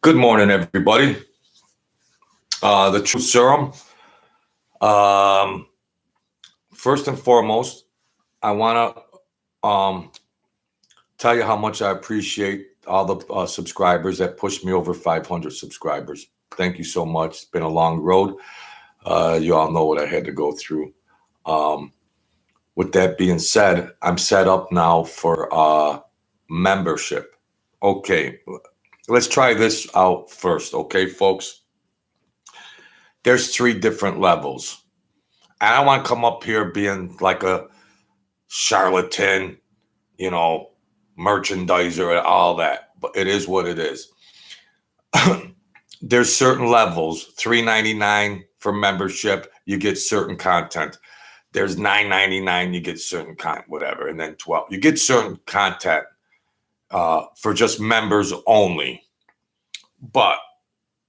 Good morning, everybody. The True Serum. First and foremost, I want to tell you how much I appreciate all the subscribers that pushed me over 500 subscribers. Thank you so much. It's been a long road. You all know what I had to go through. With that being said, I'm set up now for membership. Okay, let's try this out first, okay, folks? There's 3 different levels. I don't want to come up here being like a charlatan, merchandiser and all that, but it is what it is. There's certain levels. $3.99 for membership, you get certain content. There's $9.99, you get certain content, whatever, and then $12. You get certain content for just members only. But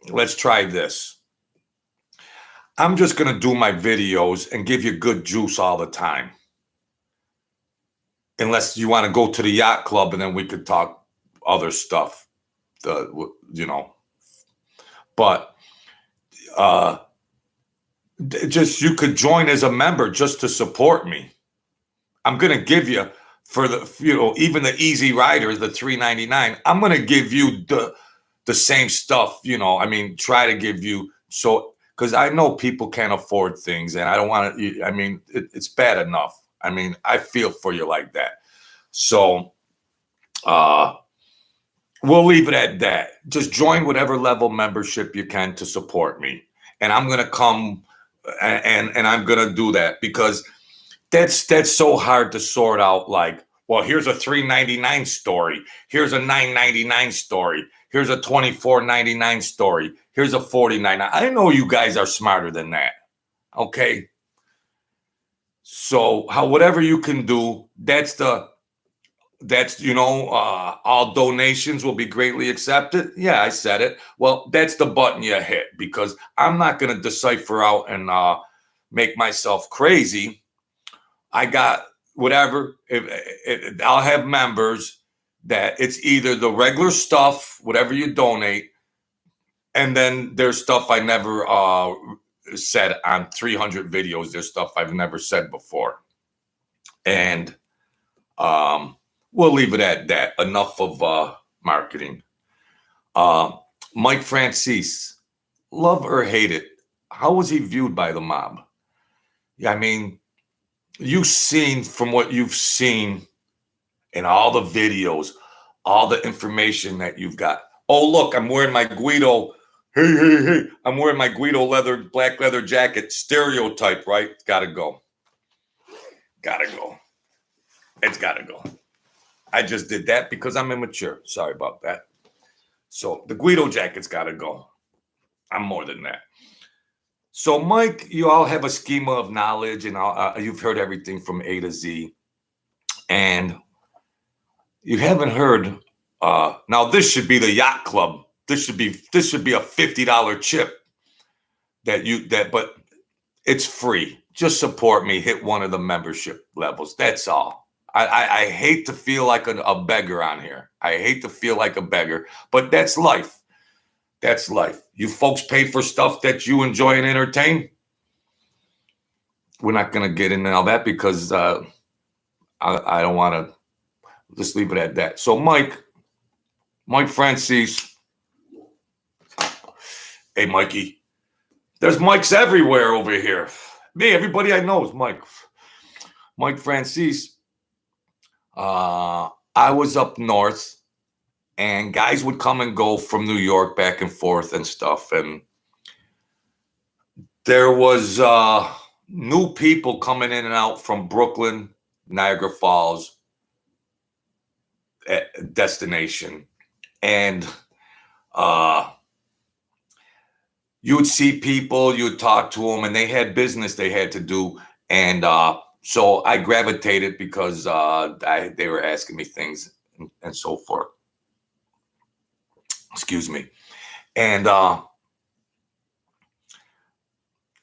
let's try this. I'm just going to do my videos and give you good juice all the time. Unless you want to go to the yacht club and then we could talk other stuff, But just you could join as a member just to support me. I'm going to give you for the, even the easy riders, the $3.99, I'm going to give you the same stuff, try to give you because I know people can't afford things and I don't want to, it's bad enough. I feel for you like that. So we'll leave it at that. Just join whatever level membership you can to support me. And I'm going to come and I'm going to do that because that's so hard to sort out. Like, well, here's a $3.99 story. Here's a $9.99 story. Here's a $24.99 story. Here's a $49. I know you guys are smarter than that. Okay. So whatever you can do, all donations will be greatly accepted. Yeah, I said it. Well, that's the button you hit because I'm not going to decipher out and make myself crazy. I got whatever. I'll have members that it's either the regular stuff, whatever you donate, and then there's stuff I never said on 300 videos. There's stuff I've never said before. And we'll leave it at that. Enough of marketing. Mike Franzese, love or hate it, how was he viewed by the mob? Yeah, you've seen from what you've seen in all the videos, all the information that you've got. Oh, look, I'm wearing my Guido. Hey. I'm wearing my Guido black leather jacket. Stereotype, right? It's got to go. It's got to go. I just did that because I'm immature. Sorry about that. So the Guido jacket's got to go. I'm more than that. So, Mike, you all have a schema of knowledge, and you've heard everything from A to Z. And you haven't heard. Now, this should be the yacht club. This should be a $50 chip but it's free. Just support me. Hit one of the membership levels. That's all. I hate to feel like a beggar on here. I hate to feel like a beggar, but that's life. That's life. You folks pay for stuff that you enjoy and entertain. We're not going to get into all that because I don't want to. Just leave it at that. So Mike Franzese. Hey, Mikey. There's Mikes everywhere over here. Me, everybody I know is Mike. Mike Franzese. I was up north, and guys would come and go from New York back and forth and stuff. And there was new people coming in and out from Brooklyn, Niagara Falls, destination. And you would see people, you would talk to them, and they had business they had to do. And so I gravitated because they were asking me things and so forth. Excuse me. And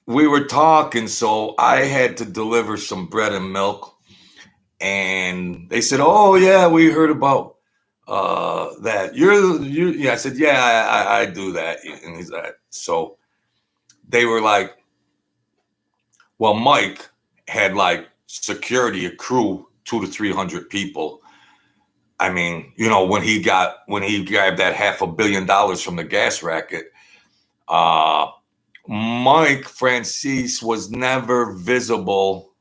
we were talking, so I had to deliver some bread and milk. And they said, oh, yeah, we heard about that you yeah. I said, yeah, I do that. And he's like, so they were like, well, Mike had like security, a crew, 200 to 300 people. I mean, when he grabbed that $500 million from the gas racket, uh, Mike Franzese was never visible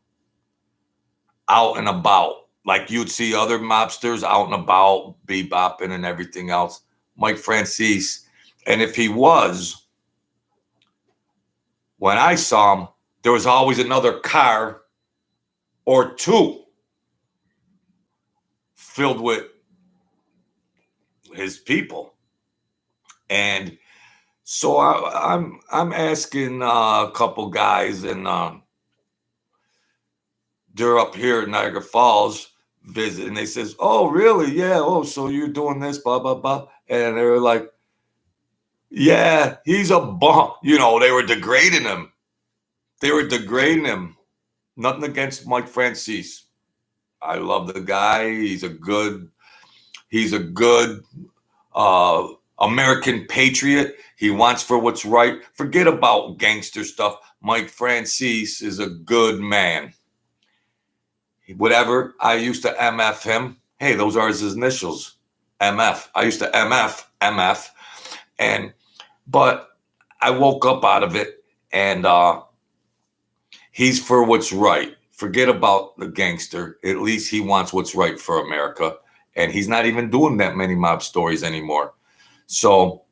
out and about. Like you'd see other mobsters out and about, bebopping and everything else. Mike Franzese, and if he was, when I saw him, there was always another car or two filled with his people. And so I'm asking a couple guys, and they're up here in Niagara Falls visit, and they says, "Oh, really? Yeah. Oh, so you're doing this, blah blah blah." And they were like, "Yeah, he's a bum." They were degrading him. Nothing against Mike Franzese. I love the guy. He's a good American patriot. He wants for what's right. Forget about gangster stuff. Mike Franzese is a good man. Whatever, I used to MF him. Hey, those are his initials. MF. I used to MF. But I woke up out of it, and he's for what's right. Forget about the gangster. At least he wants what's right for America. And he's not even doing that many mob stories anymore. So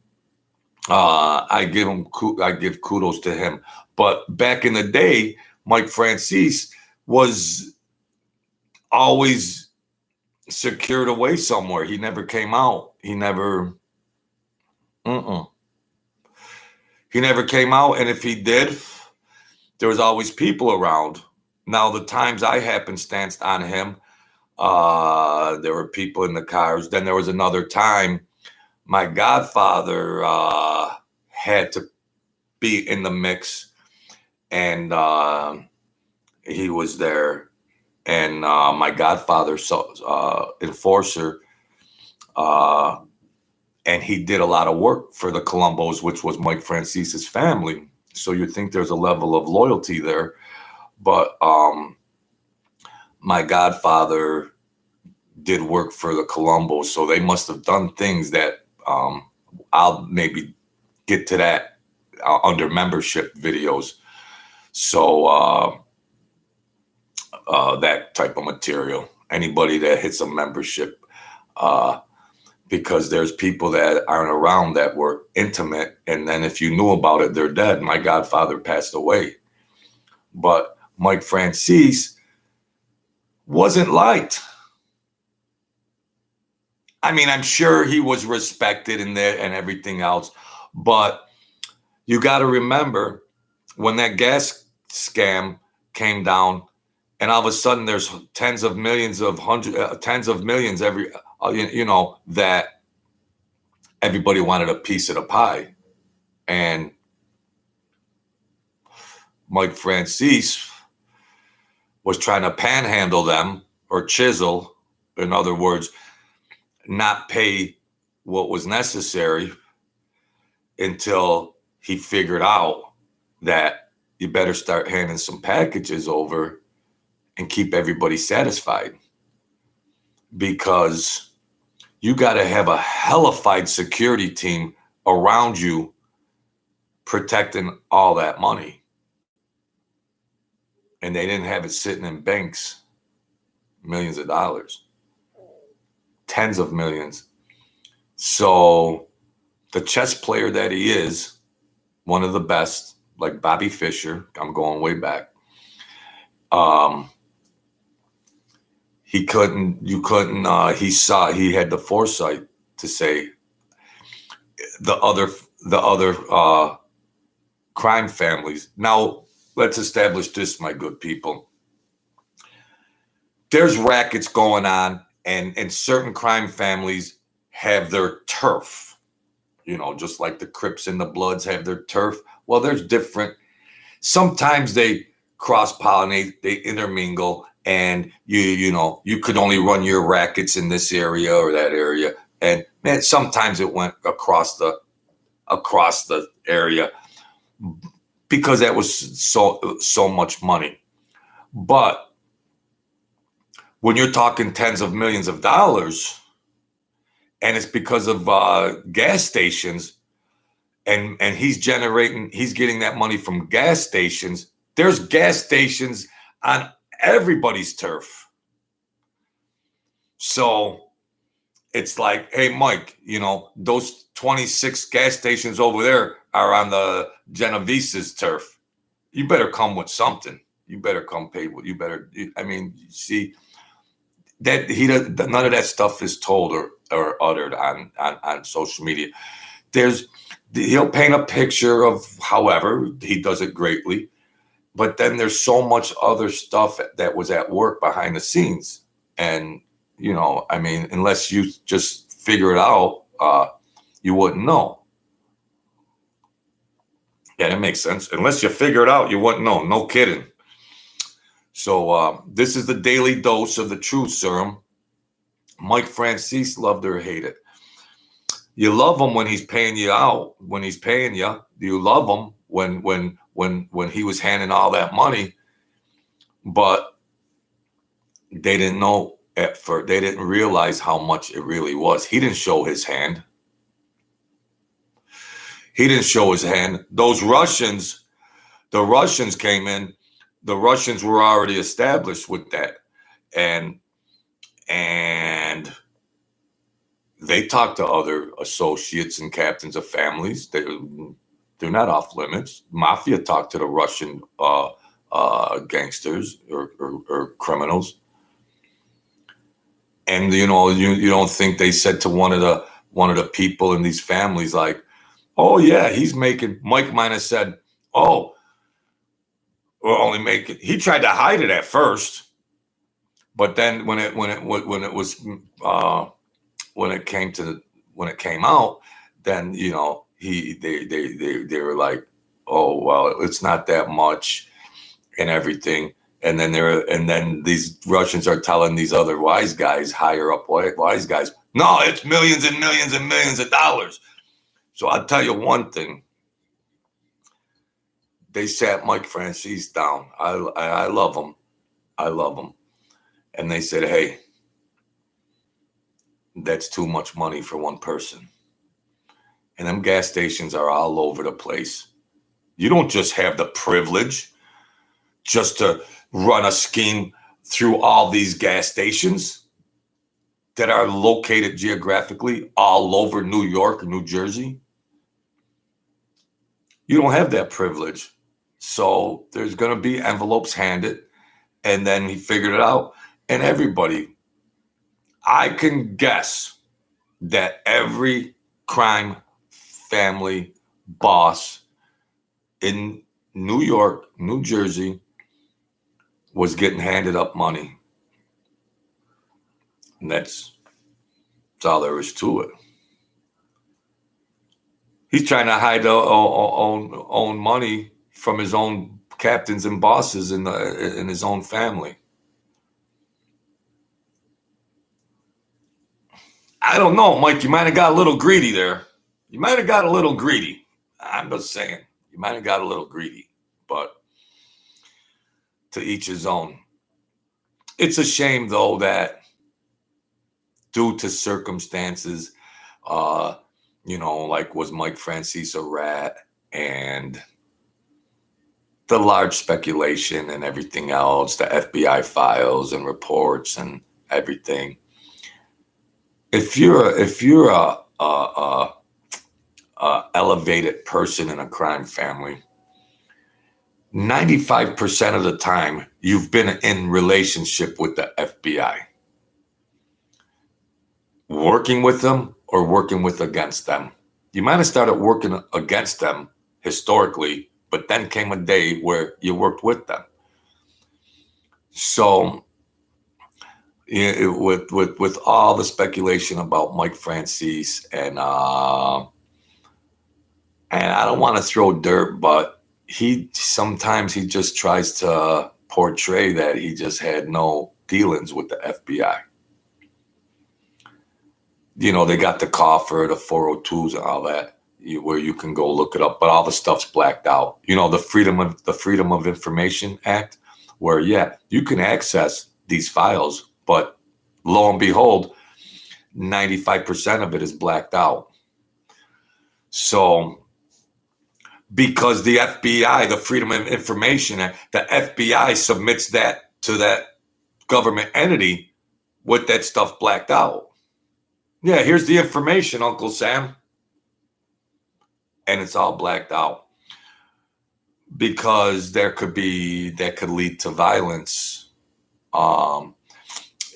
I give kudos to him. But back in the day, Mike Franzese was always secured away somewhere. He never came out. He never came out. And if he did, there was always people around. Now, the times I happenstanced on him, there were people in the cars. Then there was another time my godfather had to be in the mix, and he was there. And my godfather, enforcer, and he did a lot of work for the Colombos, which was Mike Franzese's family. So you'd think there's a level of loyalty there. But my godfather did work for the Colombos, so they must have done things that I'll maybe get to that under membership videos. So that type of material, anybody that hits a membership, because there's people that aren't around that were intimate, and then if you knew about it, they're dead. My godfather passed away, but Mike Franzese wasn't liked. I mean, I'm sure he was respected in there and everything else, but you got to remember when that gas scam came down, and all of a sudden there's tens of millions every, that everybody wanted a piece of the pie. And Mike Franzese was trying to panhandle them, or chisel, in other words, not pay what was necessary, until he figured out that you better start handing some packages over and keep everybody satisfied, because you got to have a hellified security team around you protecting all that money. And they didn't have it sitting in banks, millions of dollars, tens of millions. So the chess player that he is, one of the best, like Bobby Fischer, I'm going way back. He had the foresight to say the other crime families. Now, let's establish this, my good people. There's rackets going on, and certain crime families have their turf, just like the Crips and the Bloods have their turf. Well, there's different. Sometimes they cross-pollinate, they intermingle, and you could only run your rackets in this area or that area, and man, sometimes it went across the area because that was so much money. But when you're talking tens of millions of dollars, and it's because of gas stations, and he's getting that money from gas stations. There's gas stations on everybody's turf. So it's like, hey, Mike, those 26 gas stations over there are on the Genovese's turf. You better come with something. You better come pay what you better. I mean, see that none of that stuff is told or uttered on social media. He'll paint a picture of however he does it greatly, but then there's so much other stuff that was at work behind the scenes. And, I mean, unless you just figure it out, you wouldn't know. Yeah, that makes sense. Unless you figure it out, you wouldn't know. No kidding. So this is the daily dose of the truth serum. Mike Franzese, loved or hate it. You love him when he's paying you out. When he's paying you, you love him when he was handing all that money. But they didn't know at first. They didn't realize how much it really was. He didn't show his hand. He didn't show his hand. The Russians came in. The Russians were already established with that, and they talked to other associates and captains of families. They're not off limits. Mafia talked to the Russian gangsters or criminals, and you don't think they said to one of the people in these families like, oh yeah, he's making. Mike might have said, oh, we're only making. He tried to hide it at first, but then when it came out, then they were like, oh well, it's not that much and everything. And then these Russians are telling these other wise guys, higher up wise guys, no, it's millions and millions and millions of dollars. So I'll tell you one thing. They sat Mike Franzese down. I love him. I love him. And they said, hey, that's too much money for one person. And them gas stations are all over the place. You don't just have the privilege just to run a scheme through all these gas stations that are located geographically all over New York, New Jersey. You don't have that privilege. So there's going to be envelopes handed, and then he figured it out. And everybody, I can guess that every crime family boss in New York, New Jersey was getting handed up money. And that's all there is to it. He's trying to hide own money from his own captains and bosses in his own family. I don't know, Mike. You might have got a little greedy there. You might have got a little greedy. I'm just saying. You might have got a little greedy. But to each his own. It's a shame, though, that due to circumstances, like was Mike Franzese a rat, and the large speculation and everything else, the FBI files and reports and everything. If you're a elevated person in a crime family, 95% of the time you've been in relationship with the FBI, working with them or working against them. You might have started working against them historically, but then came a day where you worked with them. So with all the speculation about Mike Franzese, and I don't want to throw dirt, but he sometimes just tries to portray that he just had no dealings with the FBI. You know, they got the coffer, the 402s and all that, where you can go look it up, but all the stuff's blacked out. You know, the Freedom of Information Act, where, yeah, you can access these files, but lo and behold, 95% of it is blacked out. So, because the FBI, the Freedom of Information Act, the FBI submits that to that government entity with that stuff blacked out. Yeah, here's the information, Uncle Sam. And it's all blacked out. Because that could lead to violence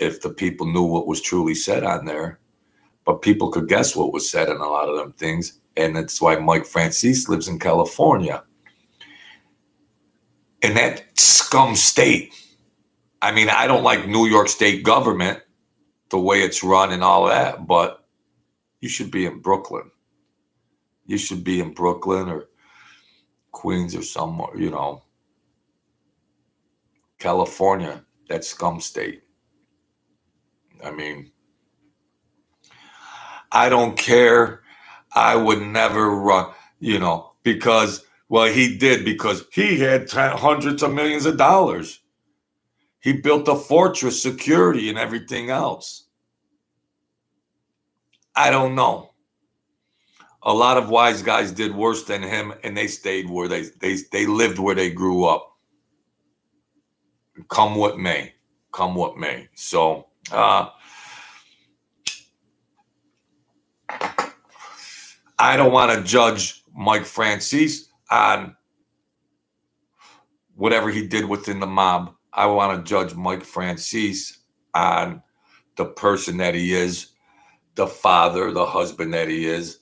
if the people knew what was truly said on there. But people could guess what was said in a lot of them things. And that's why Mike Franzese lives in California. In that scum state. I mean, I don't like New York State government, the way it's run and all that, but you should be in Brooklyn. You should be in Brooklyn or Queens or somewhere, you know. California, that scum state. I mean, I don't care. I would never run, you know, because, well, he did, because he had hundreds of millions of dollars. He built a fortress, security, and everything else. I don't know. A lot of wise guys did worse than him, and they stayed where they lived where they grew up. Come what may. Come what may. So, I don't want to judge Mike Franzese on whatever he did within the mob. I want to judge Mike Franzese on the person that he is, the father, the husband that he is,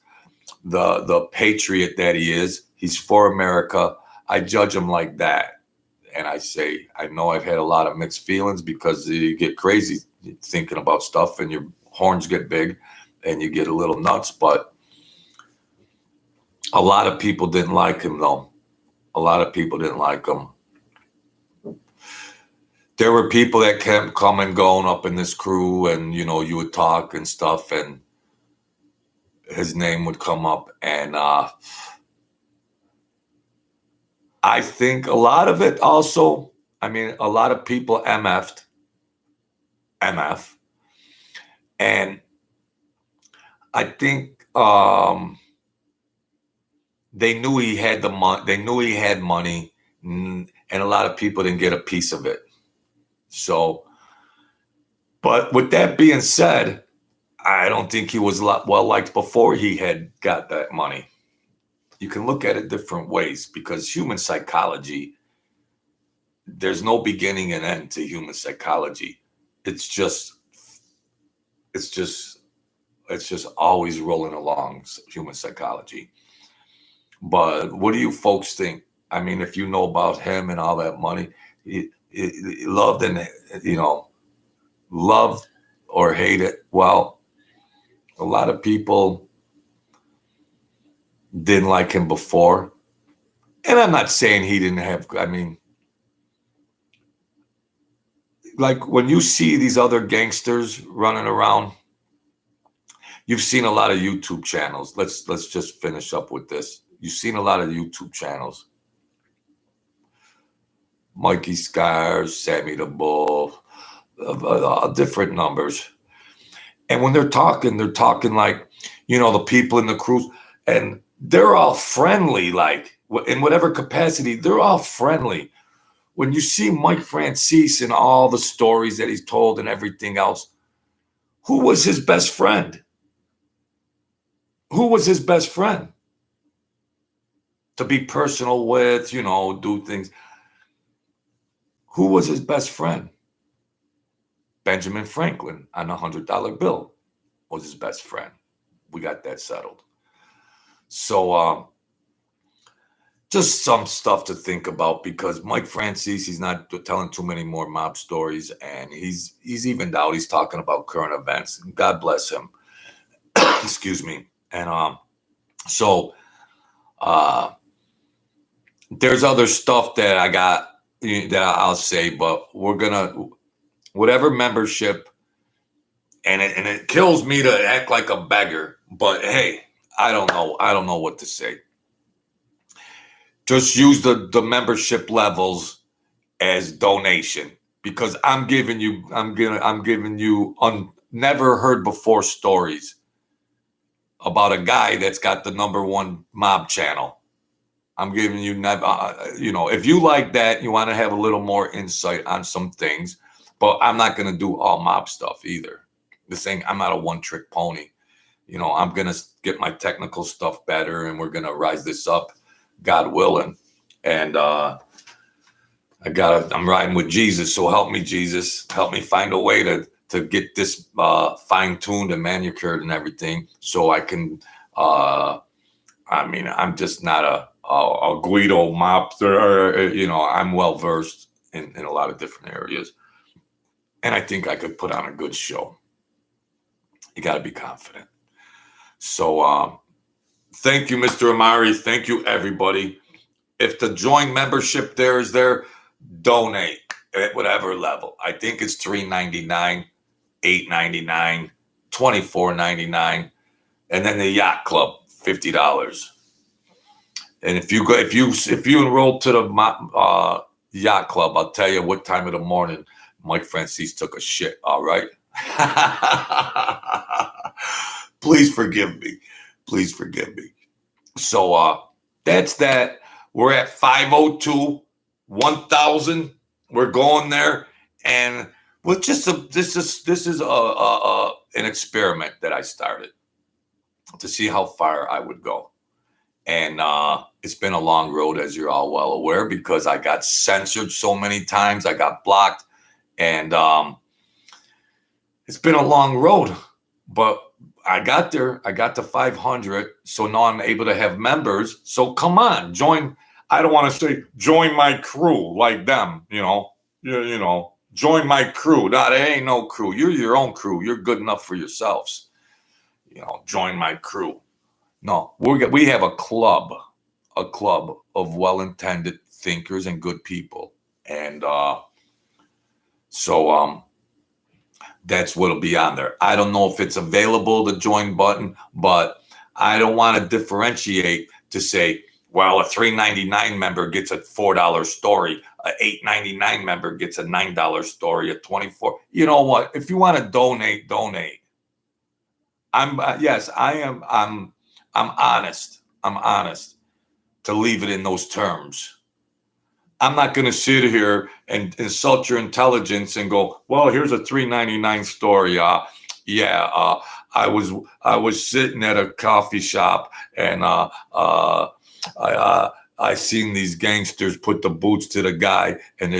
the patriot that he is. He's for America. I judge him like that. And I say, I know I've had a lot of mixed feelings, because you get crazy thinking about stuff and your horns get big and you get a little nuts. But a lot of people didn't like him, though. A lot of people didn't like him. There were people that kept coming, going up in this crew, and, you know, you would talk and stuff, and his name would come up. And I think a lot of it also, I mean, a lot of people MF. And I think they knew he had the money. They knew he had money, and a lot of people didn't get a piece of it. So, but with that being said, I don't think he was well liked before he had got that money. You can look at it different ways, because human psychology, there's no beginning and end to human psychology. It's just always rolling along, human psychology. But what do you folks think? I mean, if you know about him and all that money, he loved and, you know, loved or hate it. Well, a lot of people didn't like him before. And I'm not saying he didn't have, I mean, like when you see these other gangsters running around, you've seen a lot of YouTube channels. Let's just finish up with this. You've seen a lot of YouTube channels. Mikey Scars, Sammy the Bull, different numbers. And when they're talking like, you know, the people in the crews, and they're all friendly, like in whatever capacity, they're all friendly. When you see Mike Franzese and all the stories that he's told and everything else, who was his best friend? Who was his best friend? To be personal with, you know, do things. Who was his best friend? Benjamin Franklin on a $100 bill was his best friend. We got that settled. So just some stuff to think about, because Mike Franzese, he's not telling too many more mob stories, and he's evened out. He's talking about current events. God bless him. Excuse me. And so there's other stuff that I got, that I'll say, but we're gonna whatever membership, and it kills me to act like a beggar. But hey, I don't know what to say. Just use the membership levels as donation, because I'm giving you never heard before stories about a guy that's got the #1 mob channel. I'm giving you never, if you like that, you want to have a little more insight on some things, but I'm not going to do all mob stuff either. I'm not a one-trick pony. I'm going to get my technical stuff better, and we're going to rise this up, God willing. And I'm riding with Jesus. So help me, Jesus. Help me find a way to get this fine-tuned and manicured and everything, so I can, I'm just not a Guido mobster. I'm well-versed in a lot of different areas. And I think I could put on a good show. You got to be confident. So thank you, Mr. Amari. Thank you, everybody. If the join membership is there, donate at whatever level. I think it's $3.99, $8.99, $24.99, and then the yacht club, $50. And if you enroll to the yacht club, I'll tell you what time of the morning Mike Franzese took a shit. All right. Please forgive me. Please forgive me. So that's that. We're at 502, 1,000. We're going there, and this is an experiment that I started to see how far I would go. And it's been a long road, as you're all well aware, because I got censored so many times. I got blocked, and it's been a long road, but I got there. I got to 500. So now I'm able to have members. So come on, join. I don't want to say join my crew like them, join my crew. No, there ain't no crew. You're your own crew. You're good enough for yourselves. Join my crew. No, we have a club of well-intended thinkers and good people. And so that's what'll be on there. I don't know if it's available, the join button, but I don't want to differentiate to say, well, a $3.99 member gets a $4 story, a $8.99 member gets a $9 story, a $24. You know what? If you want to donate. I'm honest. I'm honest to leave it in those terms. I'm not going to sit here and insult your intelligence and go, well, here's a $3.99 story. I was sitting at a coffee shop, and I seen these gangsters put the boots to the guy, and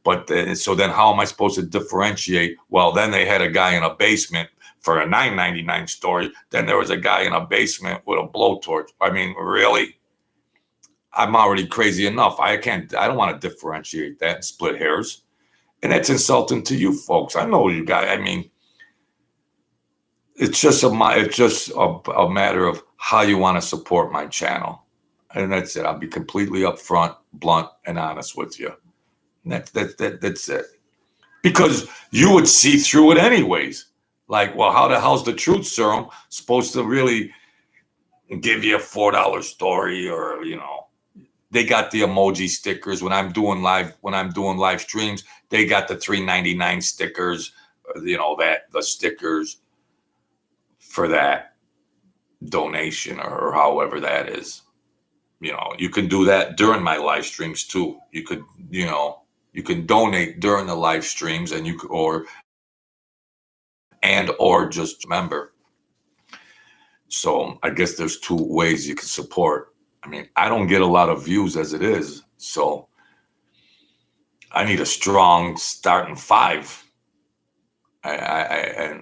But so then, how am I supposed to differentiate? Well, then they had a guy in a basement for a $9.99 story. Then there was a guy in a basement with a blowtorch. I mean, really? I'm already crazy enough. I don't want to differentiate that and split hairs. And that's insulting to you folks. I know you guys. I mean, it's just a matter of how you want to support my channel. And that's it. I'll be completely upfront, blunt, and honest with you. And that's it. Because you would see through it anyways. Like, well, how the hell's the truth serum supposed to really give you a $4 story? Or, they got the emoji stickers when I'm doing live streams. They got the $3.99 stickers, the stickers for that donation, or however that is. You can do that during my live streams too. You could, you can donate during the live streams, and you could, or just remember. So I guess there's two ways you can support. I mean, I don't get a lot of views as it is, so I need a strong starting 5. I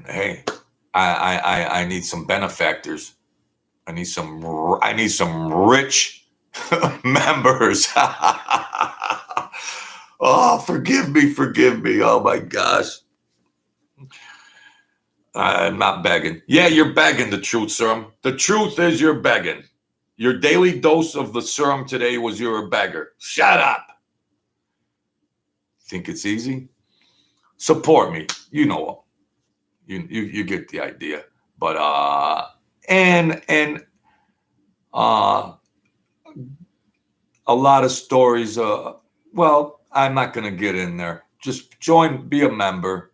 need some benefactors. I need some rich members. Oh, forgive me. Oh my gosh. I'm not begging. Yeah, you're begging the truth, serum. The truth is you're begging. Your daily dose of the serum today was you're a beggar. Shut up. Think it's easy? Support me. You know, you get the idea. But and uh, a lot of stories. Well, I'm not gonna get in there. Just join, be a member,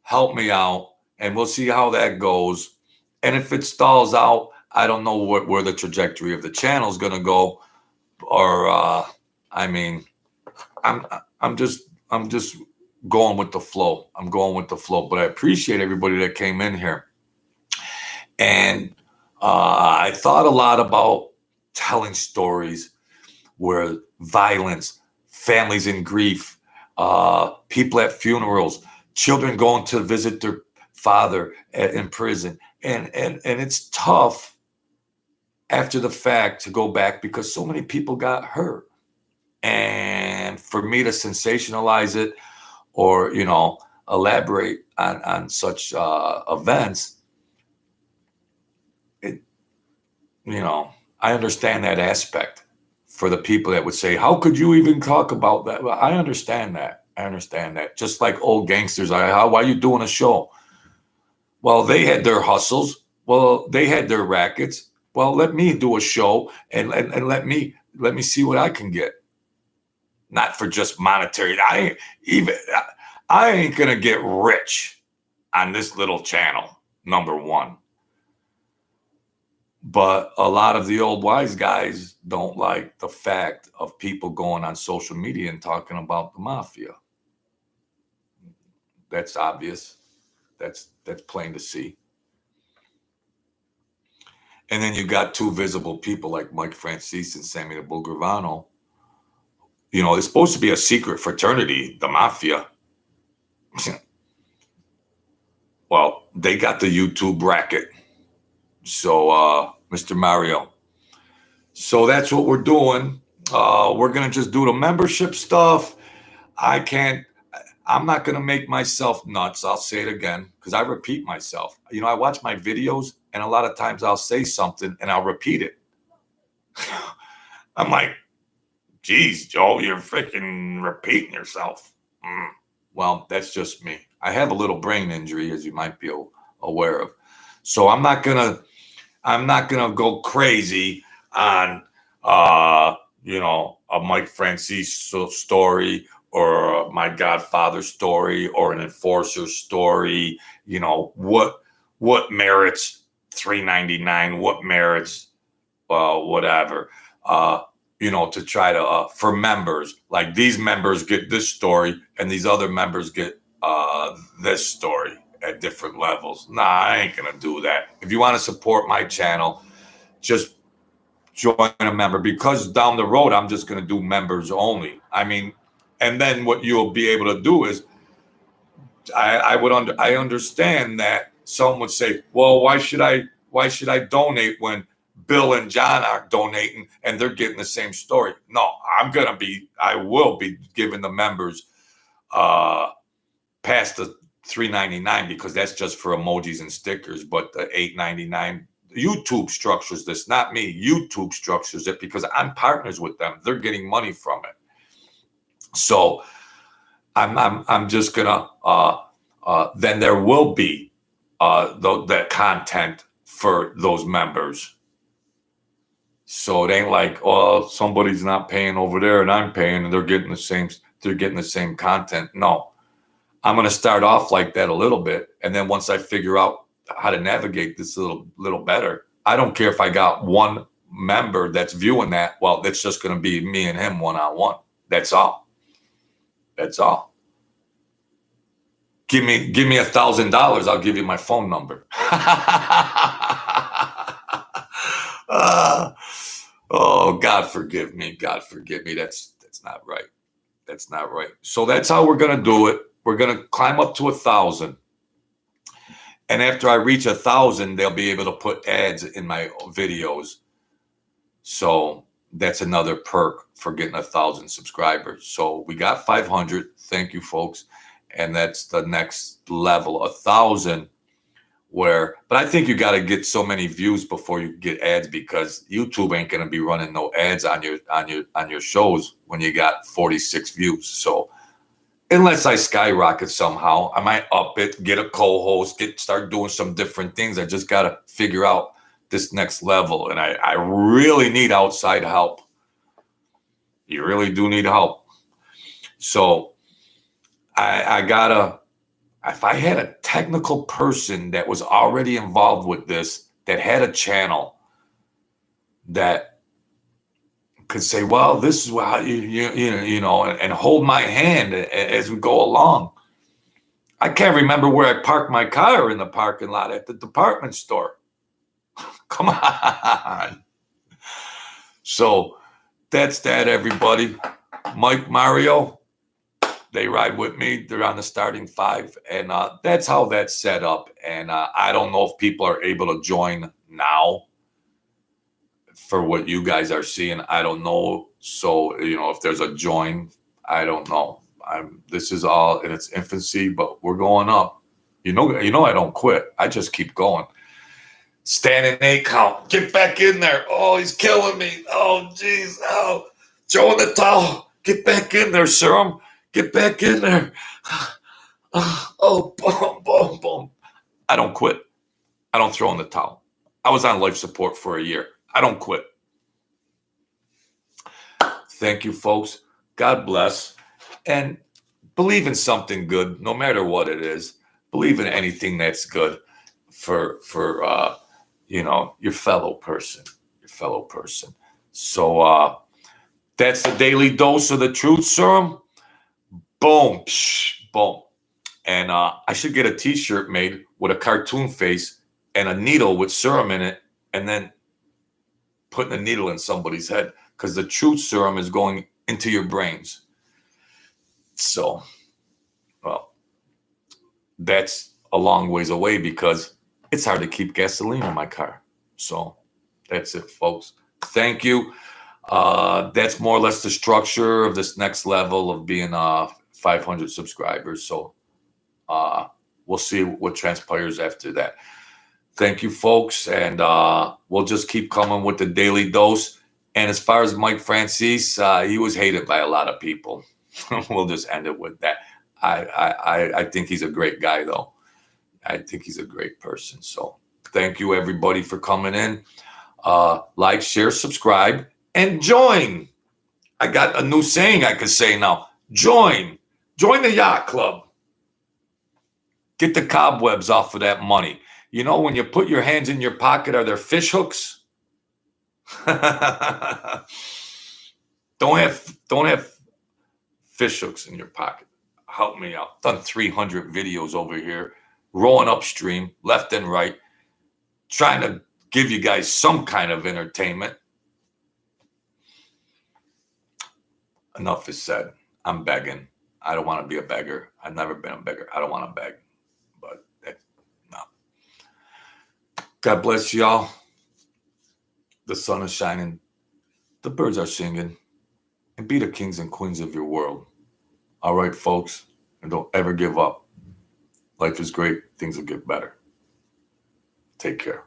help me out, and we'll see how that goes. And if it stalls out, I don't know where the trajectory of the channel is gonna go. Or I mean, I'm I'm just I'm just going with the flow. I'm going with the flow. But I appreciate everybody that came in here. And I thought a lot about telling stories where violence, families in grief, people at funerals, children going to visit their father in prison. And it's tough after the fact to go back because so many people got hurt. And for me to sensationalize it or, elaborate on such events, I understand that aspect. For the people that would say, how could you even talk about that? Well, I understand that. Just like old gangsters, why are you doing a show? Well, they had their hustles. Well, they had their rackets. Well, let me do a show and let me see what I can get. Not for just monetary. I ain't gonna get rich on this little channel, number one. But a lot of the old wise guys don't like the fact of people going on social media and talking about the mafia. That's obvious. That's plain to see. And then you got two visible people like Mike Franzese and Sammy the Bull Gravano. It's supposed to be a secret fraternity, the mafia. Well, they got the YouTube bracket. So, Mr. Mario. So that's what we're doing. We're going to just do the membership stuff. I'm not going to make myself nuts. I'll say it again because I repeat myself. I watch my videos and a lot of times I'll say something and I'll repeat it. I'm like, geez, Joe, you're freaking repeating yourself. Well, that's just me. I have a little brain injury, as you might be aware of. So I'm not gonna go crazy on a Mike Franzese story or my Godfather story or an enforcer story. What merits $3.99? What merits whatever? To try to for members, like these members get this story and these other members get this story at different levels. Nah, I ain't gonna do that. If you want to support my channel, just join a member, because down the road I'm just gonna do members only. And then what you'll be able to do is I understand that some would say, well, why should I donate when Bill and John aren't donating and they're getting the same story? No, I will be giving the members past the $3.99 because that's just for emojis and stickers. But the $8.99, YouTube structures this, not me. YouTube structures it because I'm partners with them. They're getting money from it. So I'm just gonna then there will be that content for those members. So it ain't like, oh, somebody's not paying over there and I'm paying and they're getting the same content. No. I'm going to start off like that a little bit. And then once I figure out how to navigate this a little better, I don't care if I got one member that's viewing that. Well, it's just going to be me and him one-on-one. That's all. Give me $1,000. I'll give you my phone number. Oh, God forgive me. That's not right. So that's how we're going to do it. We're going to climb up to 1,000. And after I reach 1,000, they'll be able to put ads in my videos. So that's another perk for getting 1,000 subscribers. So we got 500. Thank you, folks. And that's the next level, 1,000. But I think you got to get so many views before you get ads, because YouTube ain't going to be running no ads on your shows when you got 46 views. So unless I skyrocket somehow. I might up it, get a co-host, start doing some different things. I just got to figure out this next level. And I really need outside help. You really do need help. So I gotta, if I had a technical person that was already involved with this, that had a channel that could say, well, this is how you know, and hold my hand as we go along. I can't remember where I parked my car in the parking lot at the department store. Come on. So that's that, everybody. Mike, Mario, they ride with me. They're on the starting 5. And that's how that's set up. And I don't know if people are able to join now for what you guys are seeing. I don't know. So, you know, if there's a join, I don't know. This is all in its infancy, but we're going up. You know, I don't quit. I just keep going. Standing 8 count. Get back in there. Oh, he's killing me. Oh, geez. Oh, throw in the towel. Get back in there, Serum. Get back in there. Oh, boom, boom, boom. I don't quit. I don't throw in the towel. I was on life support for a year. I don't quit. Thank you, folks. God bless. And believe in something good, no matter what it is. Believe in anything that's good for you know, your fellow person. So that's the daily dose of the truth serum. Boom, psh, boom. And I should get a t-shirt made with a cartoon face and a needle with serum in it, and then putting a needle in somebody's head, because the truth serum is going into your brains. So, well, that's a long ways away because it's hard to keep gasoline in my car. So that's it, folks. Thank you. That's more or less the structure of this next level of being 500 subscribers. So we'll see what transpires after that. Thank you, folks. And we'll just keep coming with the daily dose. And as far as Mike Franzese, he was hated by a lot of people. We'll just end it with that. I think he's a great guy, though. I think he's a great person. So thank you, everybody, for coming in. Like, share, subscribe, and join. I got a new saying I could say now. Join the yacht club. Get the cobwebs off of that money. You know, when you put your hands in your pocket, are there fish hooks? Don't have fish hooks in your pocket. Help me out. Done 300 videos over here, rolling upstream, left and right, trying to give you guys some kind of entertainment. Enough is said. I'm begging. I don't want to be a beggar. I've never been a beggar. I don't want to beg. But no. God bless y'all. The sun is shining. The birds are singing. And be the kings and queens of your world. All right, folks. And don't ever give up. Life is great. Things will get better. Take care.